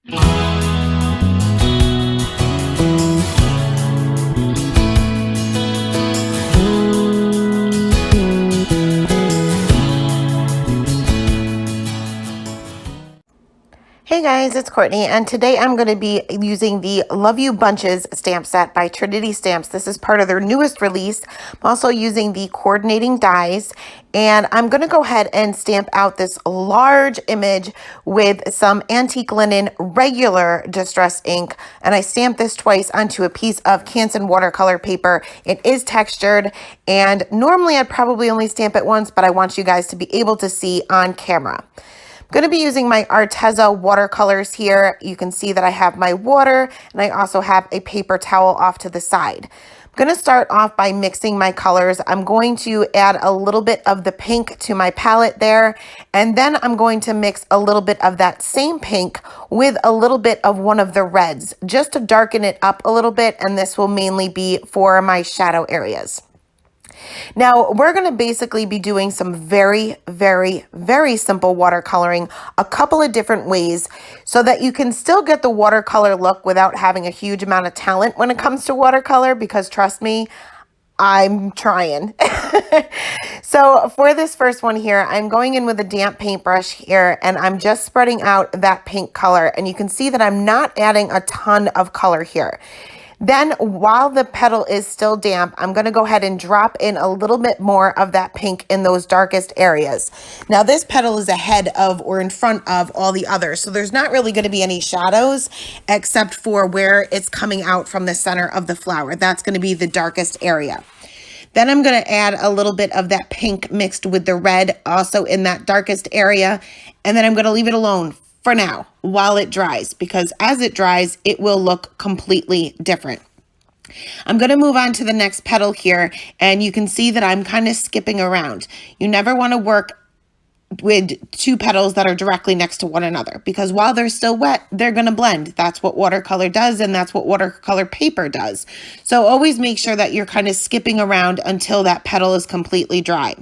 Hey guys, it's Courtney, and today I'm going to be using the Love You Bunches stamp set by Trinity Stamps. This is part of their newest release. I'm also using the coordinating dies, and I'm going to go ahead and stamp out this large image with some antique linen regular distress ink, and I stamped this twice onto a piece of Canson watercolor paper. It is textured, and normally I'd probably only stamp it once, but I want you guys to be able to see on camera. Going to be using my Arteza watercolors here. You can see that I have my water and I also have a paper towel off to the side. I'm going to start off by mixing my colors. I'm going to add a little bit of the pink to my palette there, and then I'm going to mix a little bit of that same pink with a little bit of one of the reds just to darken it up a little bit, and this will mainly be for my shadow areas. Now, we're going to basically be doing some very, very, very simple watercoloring a couple of different ways so that you can still get the watercolor look without having a huge amount of talent when it comes to watercolor, because trust me, I'm trying. So for this first one here, I'm going in with a damp paintbrush here, and I'm just spreading out that pink color, and you can see that I'm not adding a ton of color here. Then while the petal is still damp, I'm going to go ahead and drop in a little bit more of that pink in those darkest areas. Now this petal is ahead of or in front of all the others, so there's not really going to be any shadows except for where it's coming out from the center of the flower. That's going to be the darkest area. Then I'm going to add a little bit of that pink mixed with the red also in that darkest area, and then I'm going to leave it alone for now while it dries, because as it dries, it will look completely different. I'm going to move on to the next petal here, and you can see that I'm kind of skipping around. You never want to work with two petals that are directly next to one another, because while they're still wet, they're going to blend. That's what watercolor does, and that's what watercolor paper does. So always make sure that you're kind of skipping around until that petal is completely dry.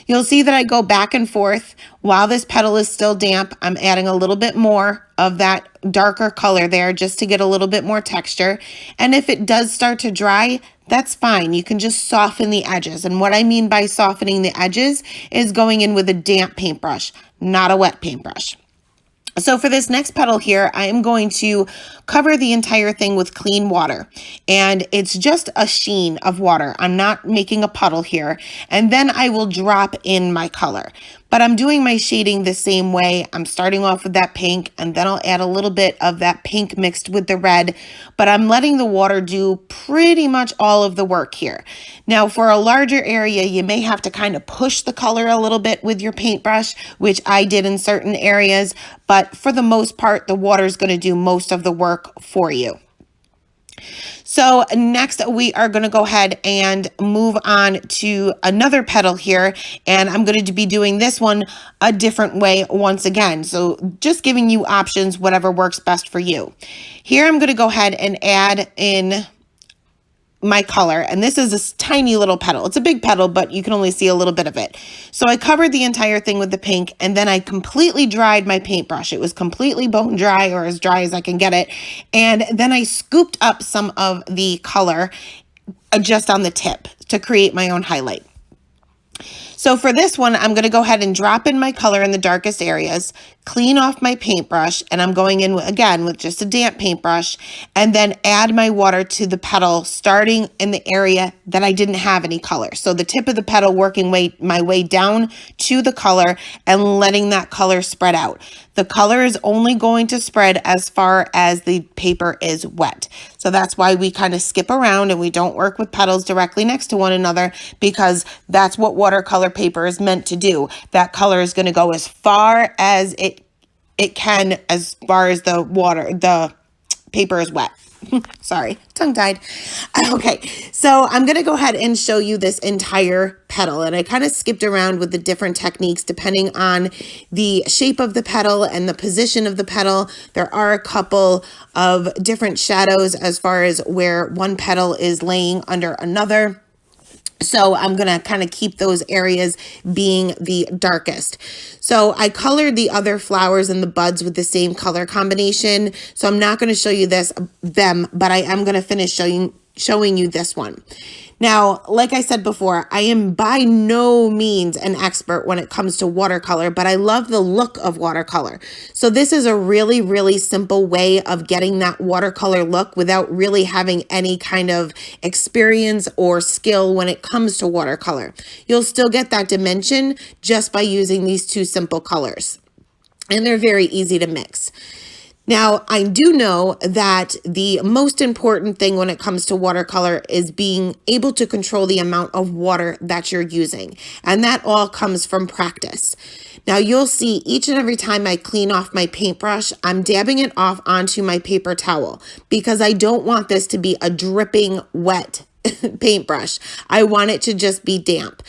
You'll see that I go back and forth. While this petal is still damp, I'm adding a little bit more of that darker color there just to get a little bit more texture. And if it does start to dry, that's fine. You can just soften the edges. And what I mean by softening the edges is going in with a damp paintbrush, not a wet paintbrush. So for this next petal here, I am going to cover the entire thing with clean water, and it's just a sheen of water. I'm not making a puddle here, and then I will drop in my color. But I'm doing my shading the same way. I'm starting off with that pink, and then I'll add a little bit of that pink mixed with the red, but I'm letting the water do pretty much all of the work here. Now, for a larger area, you may have to kind of push the color a little bit with your paintbrush, which I did in certain areas, but for the most part, the water is going to do most of the work for you. So next we are going to go ahead and move on to another petal here, and I'm going to be doing this one a different way once again. So just giving you options, whatever works best for you. Here I'm going to go ahead and add in my color, and this is a tiny little petal. It's a big petal, but you can only see a little bit of it. So I covered the entire thing with the pink, and then I completely dried my paintbrush. It was completely bone dry, or as dry as I can get it. And then I scooped up some of the color just on the tip to create my own highlight. So for this one, I'm going to go ahead and drop in my color in the darkest areas, clean off my paintbrush, and I'm going in again with just a damp paintbrush, and then add my water to the petal, starting in the area that I didn't have any color. So the tip of the petal, working my way down to the color and letting that color spread out. The color is only going to spread as far as the paper is wet. So that's why we kind of skip around and we don't work with petals directly next to one another, because that's what watercolor paper is meant to do. That color is going to go as far as it can, as far as the paper is wet. Sorry, tongue-tied. Okay, so I'm going to go ahead and show you this entire petal, and I kind of skipped around with the different techniques depending on the shape of the petal and the position of the petal. There are a couple of different shadows as far as where one petal is laying under another. So I'm going to kind of keep those areas being the darkest. So I colored the other flowers and the buds with the same color combination. So I'm not going to show you them, but I am going to finish showing you this one. Now, like I said before, I am by no means an expert when it comes to watercolor, but I love the look of watercolor. So this is a really, really simple way of getting that watercolor look without really having any kind of experience or skill when it comes to watercolor. You'll still get that dimension just by using these two simple colors. And they're very easy to mix. Now, I do know that the most important thing when it comes to watercolor is being able to control the amount of water that you're using. And that all comes from practice. Now, you'll see each and every time I clean off my paintbrush, I'm dabbing it off onto my paper towel because I don't want this to be a dripping wet paintbrush. I want it to just be damp.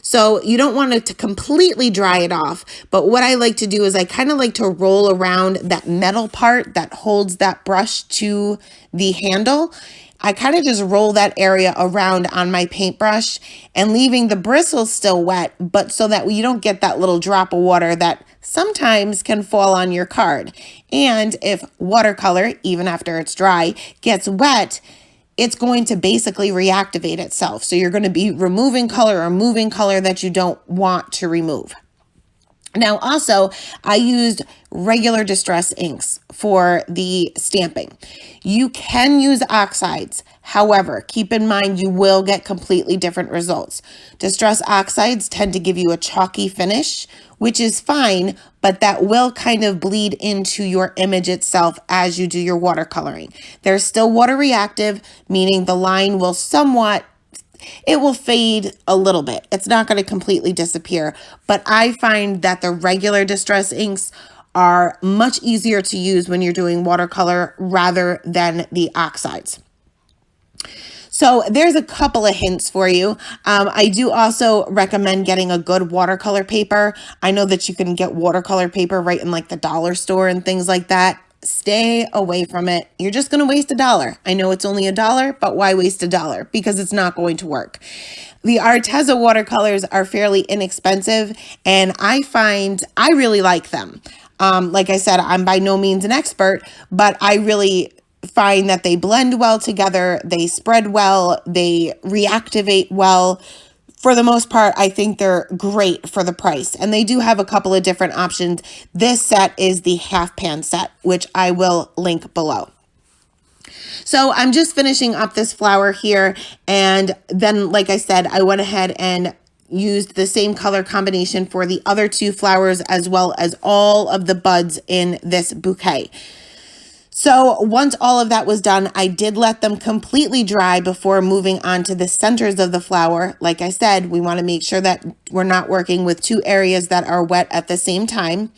So you don't want it to completely dry it off, but what I like to do is I kind of like to roll around that metal part that holds that brush to the handle. I kind of just roll that area around on my paintbrush and leaving the bristles still wet, but so that you don't get that little drop of water that sometimes can fall on your card. And if watercolor, even after it's dry, gets wet, it's going to basically reactivate itself. So you're going to be removing color or moving color that you don't want to remove. Now, also, I used regular distress inks for the stamping. You can use oxides. However, keep in mind you will get completely different results. Distress oxides tend to give you a chalky finish, which is fine, but that will kind of bleed into your image itself as you do your watercoloring. They're still water reactive, meaning the line will it will fade a little bit. It's not going to completely disappear, but I find that the regular distress inks are much easier to use when you're doing watercolor rather than the oxides. So there's a couple of hints for you. I do also recommend getting a good watercolor paper. I know that you can get watercolor paper right in like the dollar store and things like that. Stay away from it. You're just going to waste $1. I know it's only $1, but why waste $1? Because it's not going to work. The Arteza watercolors are fairly inexpensive, and I find I really like them. Like I said, I'm by no means an expert, but I really find that they blend well together, they spread well, they reactivate well. For the most part, I think they're great for the price. And they do have a couple of different options. This set is the half pan set, which I will link below. So I'm just finishing up this flower here. And then, like I said, I went ahead and used the same color combination for the other two flowers as well as all of the buds in this bouquet. So once all of that was done, I did let them completely dry before moving on to the centers of the flower. Like I said, we want to make sure that we're not working with two areas that are wet at the same time.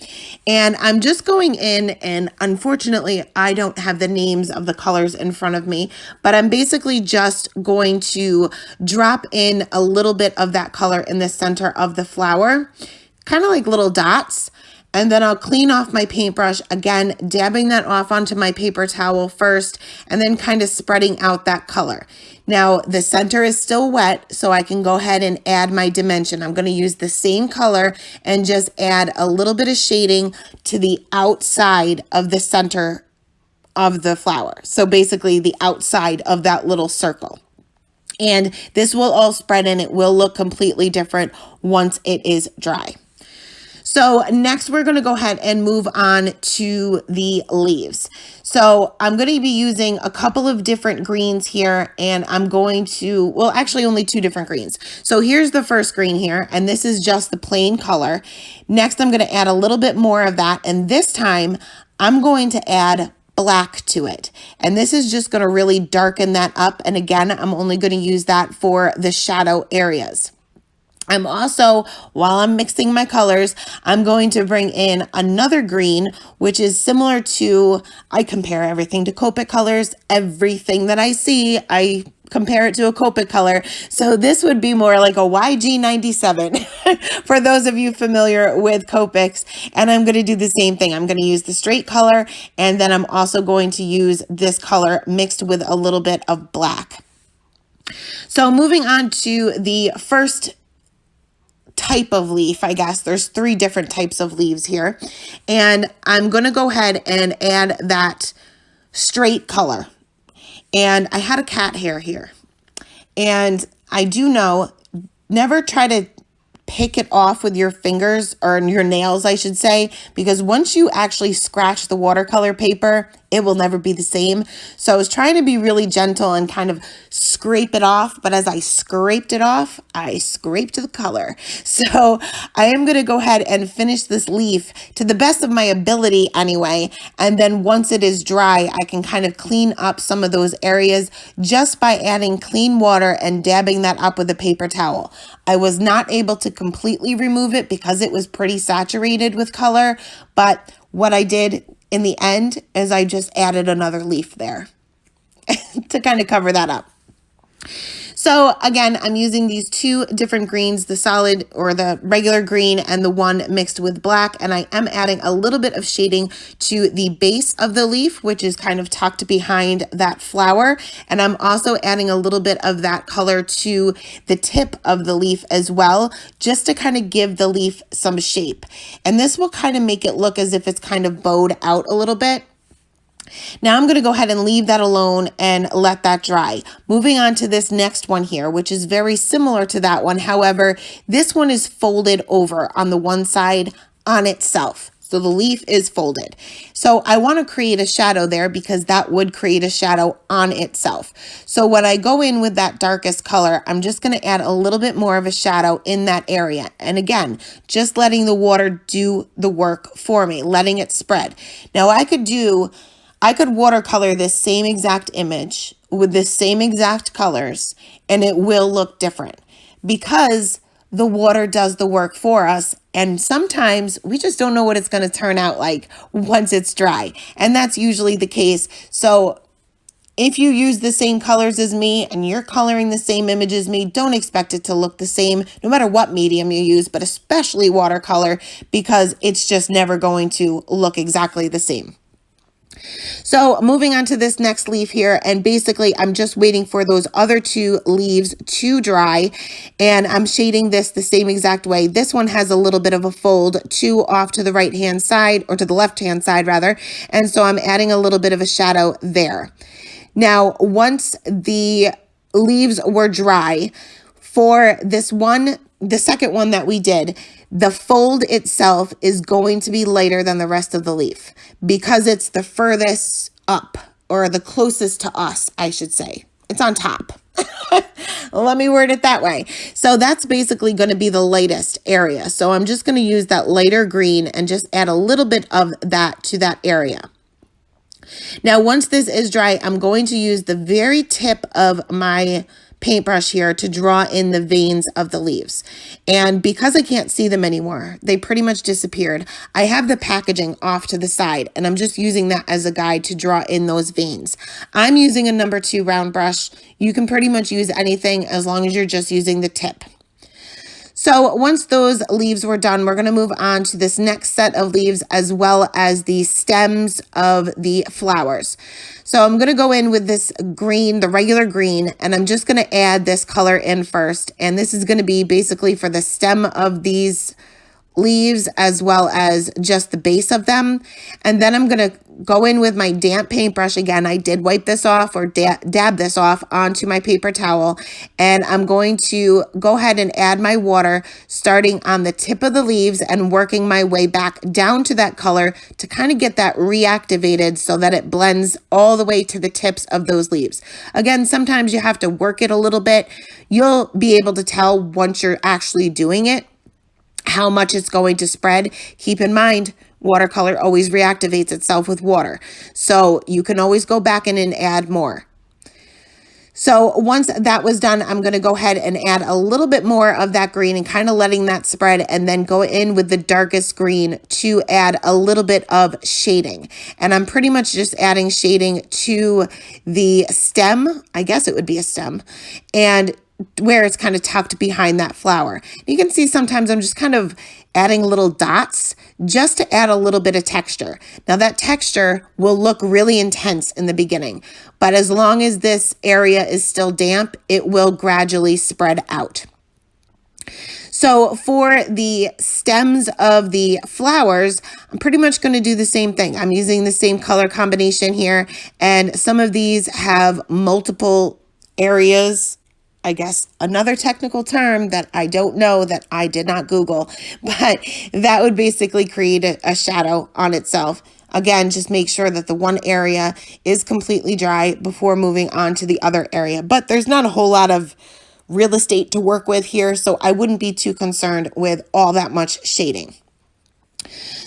And I'm just going in, and unfortunately, I don't have the names of the colors in front of me, but I'm basically just going to drop in a little bit of that color in the center of the flower, kind of like little dots. And then I'll clean off my paintbrush, again, dabbing that off onto my paper towel first, and then kind of spreading out that color. Now, the center is still wet, so I can go ahead and add my dimension. I'm going to use the same color and just add a little bit of shading to the outside of the center of the flower. So basically the outside of that little circle. And this will all spread and it will look completely different once it is dry. So next we're going to go ahead and move on to the leaves. So I'm going to be using a couple of different greens here, and I'm going to, well, actually only two different greens. So here's the first green here, and this is just the plain color. Next, I'm going to add a little bit more of that, and this time I'm going to add black to it. And this is just going to really darken that up. And again, I'm only going to use that for the shadow areas. I'm also, while I'm mixing my colors, I'm going to bring in another green, which is similar to, I compare everything to Copic colors. Everything that I see, I compare it to a Copic color. So this would be more like a YG97 for those of you familiar with Copics. And I'm going to do the same thing. I'm going to use the straight color, and then I'm also going to use this color mixed with a little bit of black. So moving on to the first type of leaf, I guess there's 3 different types of leaves here. And I'm going to go ahead and add that straight color. And I had a cat hair here. And I do know, never try to pick it off with your fingers, or your nails, I should say, because once you actually scratch the watercolor paper, it will never be the same. So I was trying to be really gentle and kind of scrape it off, but as I scraped it off, I scraped the color. So I am going to go ahead and finish this leaf to the best of my ability anyway, and then once it is dry, I can kind of clean up some of those areas just by adding clean water and dabbing that up with a paper towel. I was not able to completely remove it because it was pretty saturated with color, but what I did in the end is I just added another leaf there to kind of cover that up. So again, I'm using these 2 different greens, the solid or the regular green and the one mixed with black. And I am adding a little bit of shading to the base of the leaf, which is kind of tucked behind that flower. And I'm also adding a little bit of that color to the tip of the leaf as well, just to kind of give the leaf some shape. And this will kind of make it look as if it's kind of bowed out a little bit. Now I'm going to go ahead and leave that alone and let that dry. Moving on to this next one here, which is very similar to that one. However, this one is folded over on the one side on itself. So the leaf is folded. So I want to create a shadow there because that would create a shadow on itself. So when I go in with that darkest color, I'm just going to add a little bit more of a shadow in that area. And again, just letting the water do the work for me, letting it spread. Now I could watercolor this same exact image with the same exact colors and it will look different because the water does the work for us. And sometimes we just don't know what it's going to turn out like once it's dry. And that's usually the case. So if you use the same colors as me and you're coloring the same image as me, don't expect it to look the same no matter what medium you use, but especially watercolor, because it's just never going to look exactly the same. So moving on to this next leaf here, and basically I'm just waiting for those other 2 leaves to dry, and I'm shading this the same exact way. This one has a little bit of a fold off to the right hand side, or to the left hand side rather, and so I'm adding a little bit of a shadow there. Now once the leaves were dry, for this one, the second one that we did, the fold itself is going to be lighter than the rest of the leaf because it's the furthest up, or the closest to us, I should say. It's on top. Let me word it that way. So that's basically going to be the lightest area. So I'm just going to use that lighter green and just add a little bit of that to that area. Now, once this is dry, I'm going to use the very tip of my paintbrush here to draw in the veins of the leaves. And because I can't see them anymore, they pretty much disappeared, I have the packaging off to the side and I'm just using that as a guide to draw in those veins. I'm using a number 2 round brush. You can pretty much use anything as long as you're just using the tip. So once those leaves were done, we're going to move on to this next set of leaves as well as the stems of the flowers. So I'm going to go in with this green, the regular green, and I'm just going to add this color in first. And this is going to be basically for the stem of these leaves as well as just the base of them. And then I'm going to go in with my damp paintbrush. Again, I did wipe this off, or dab this off onto my paper towel. And I'm going to go ahead and add my water starting on the tip of the leaves and working my way back down to that color to kind of get that reactivated so that it blends all the way to the tips of those leaves. Again, sometimes you have to work it a little bit. You'll be able to tell once you're actually doing it how much it's going to spread. Keep in mind, watercolor always reactivates itself with water. So you can always go back in and add more. So once that was done, I'm going to go ahead and add a little bit more of that green and kind of letting that spread, and then go in with the darkest green to add a little bit of shading. And I'm pretty much just adding shading to the stem. I guess it would be a stem. And where it's kind of tucked behind that flower. You can see sometimes I'm just kind of adding little dots just to add a little bit of texture. Now that texture will look really intense in the beginning, but as long as this area is still damp, it will gradually spread out. So for the stems of the flowers, I'm pretty much going to do the same thing. I'm using the same color combination here, and some of these have multiple areas. I guess another technical term that I don't know, that I did not Google, but that would basically create a shadow on itself. Again, just make sure that the one area is completely dry before moving on to the other area. But there's not a whole lot of real estate to work with here, so I wouldn't be too concerned with all that much shading.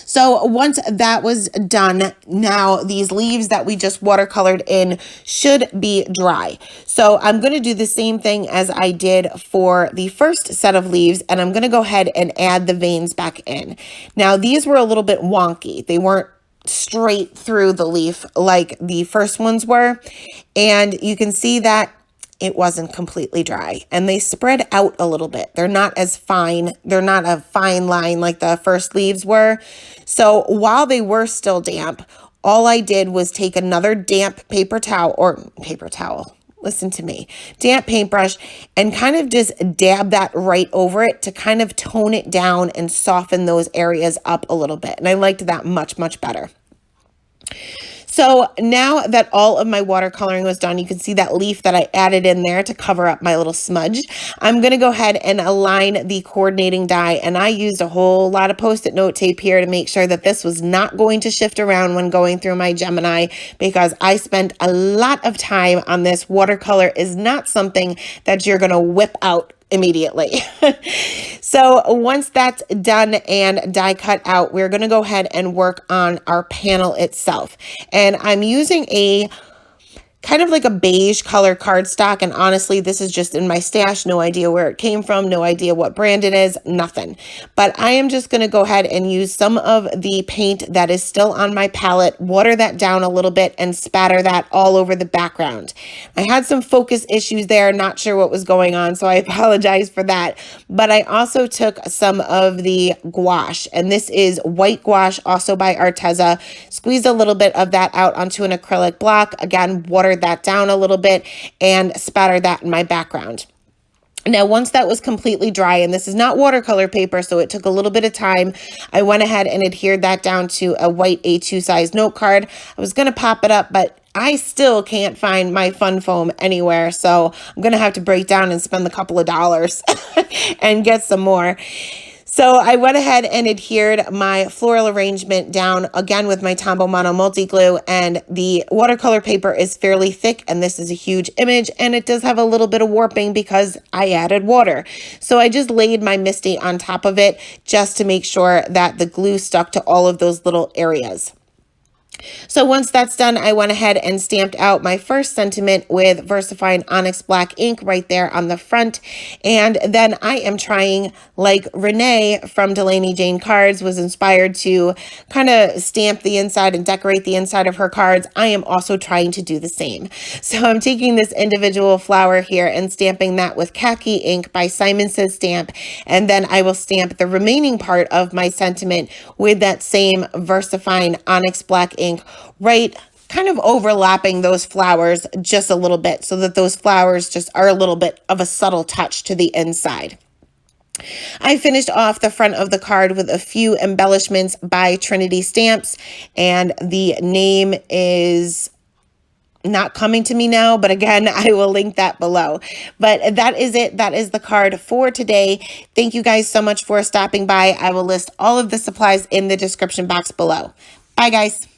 So once that was done, now these leaves that we just watercolored in should be dry. So I'm going to do the same thing as I did for the first set of leaves, and I'm going to go ahead and add the veins back in. Now these were a little bit wonky. They weren't straight through the leaf like the first ones were, and you can see that it wasn't completely dry, and they spread out a little bit. They're not as fine. They're not a fine line like the first leaves were. So while they were still damp, all I did was take another damp paper towel, listen to me, damp paintbrush, and kind of just dab that right over it to kind of tone it down and soften those areas up a little bit. And I liked that much, much better. So now that all of my watercoloring was done, you can see that leaf that I added in there to cover up my little smudge. I'm going to go ahead and align the coordinating die, and I used a whole lot of Post-it note tape here to make sure that this was not going to shift around when going through my Gemini, because I spent a lot of time on this. Watercolor is not something that you're going to whip out immediately. So once that's done and die cut out, we're going to go ahead and work on our panel itself. And I'm using a kind of like a beige color cardstock, and honestly, this is just in my stash. No idea where it came from, no idea what brand it is, nothing. But I am just going to go ahead and use some of the paint that is still on my palette, water that down a little bit, and spatter that all over the background. I had some focus issues there, not sure what was going on, so I apologize for that. But I also took some of the gouache, and this is white gouache, also by Arteza. Squeezed a little bit of that out onto an acrylic block. Again, water that down a little bit and spatter that in my background. Now, once that was completely dry, and this is not watercolor paper, so it took a little bit of time, I went ahead and adhered that down to a white A2 size note card. I was going to pop it up, but I still can't find my fun foam anywhere, so I'm going to have to break down and spend a couple of dollars and get some more. So I went ahead and adhered my floral arrangement down again with my Tombow Mono Multi Glue, and the watercolor paper is fairly thick, and this is a huge image, and it does have a little bit of warping because I added water. So I just laid my Misty on top of it just to make sure that the glue stuck to all of those little areas. So once that's done, I went ahead and stamped out my first sentiment with VersaFine Onyx Black ink right there on the front. And then I am trying, like Renee from Delaney Jane Cards was inspired to kind of stamp the inside and decorate the inside of her cards, I am also trying to do the same. So I'm taking this individual flower here and stamping that with khaki ink by Simon Says Stamp. And then I will stamp the remaining part of my sentiment with that same VersaFine Onyx Black ink right kind of overlapping those flowers just a little bit, so that those flowers just are a little bit of a subtle touch to the inside. I finished off the front of the card with a few embellishments by Trinity Stamps, and the name is not coming to me now, but again, I will link that below. But that is it. That is the card for today. Thank you guys so much for stopping by. I will list all of the supplies in the description box below. Bye, guys.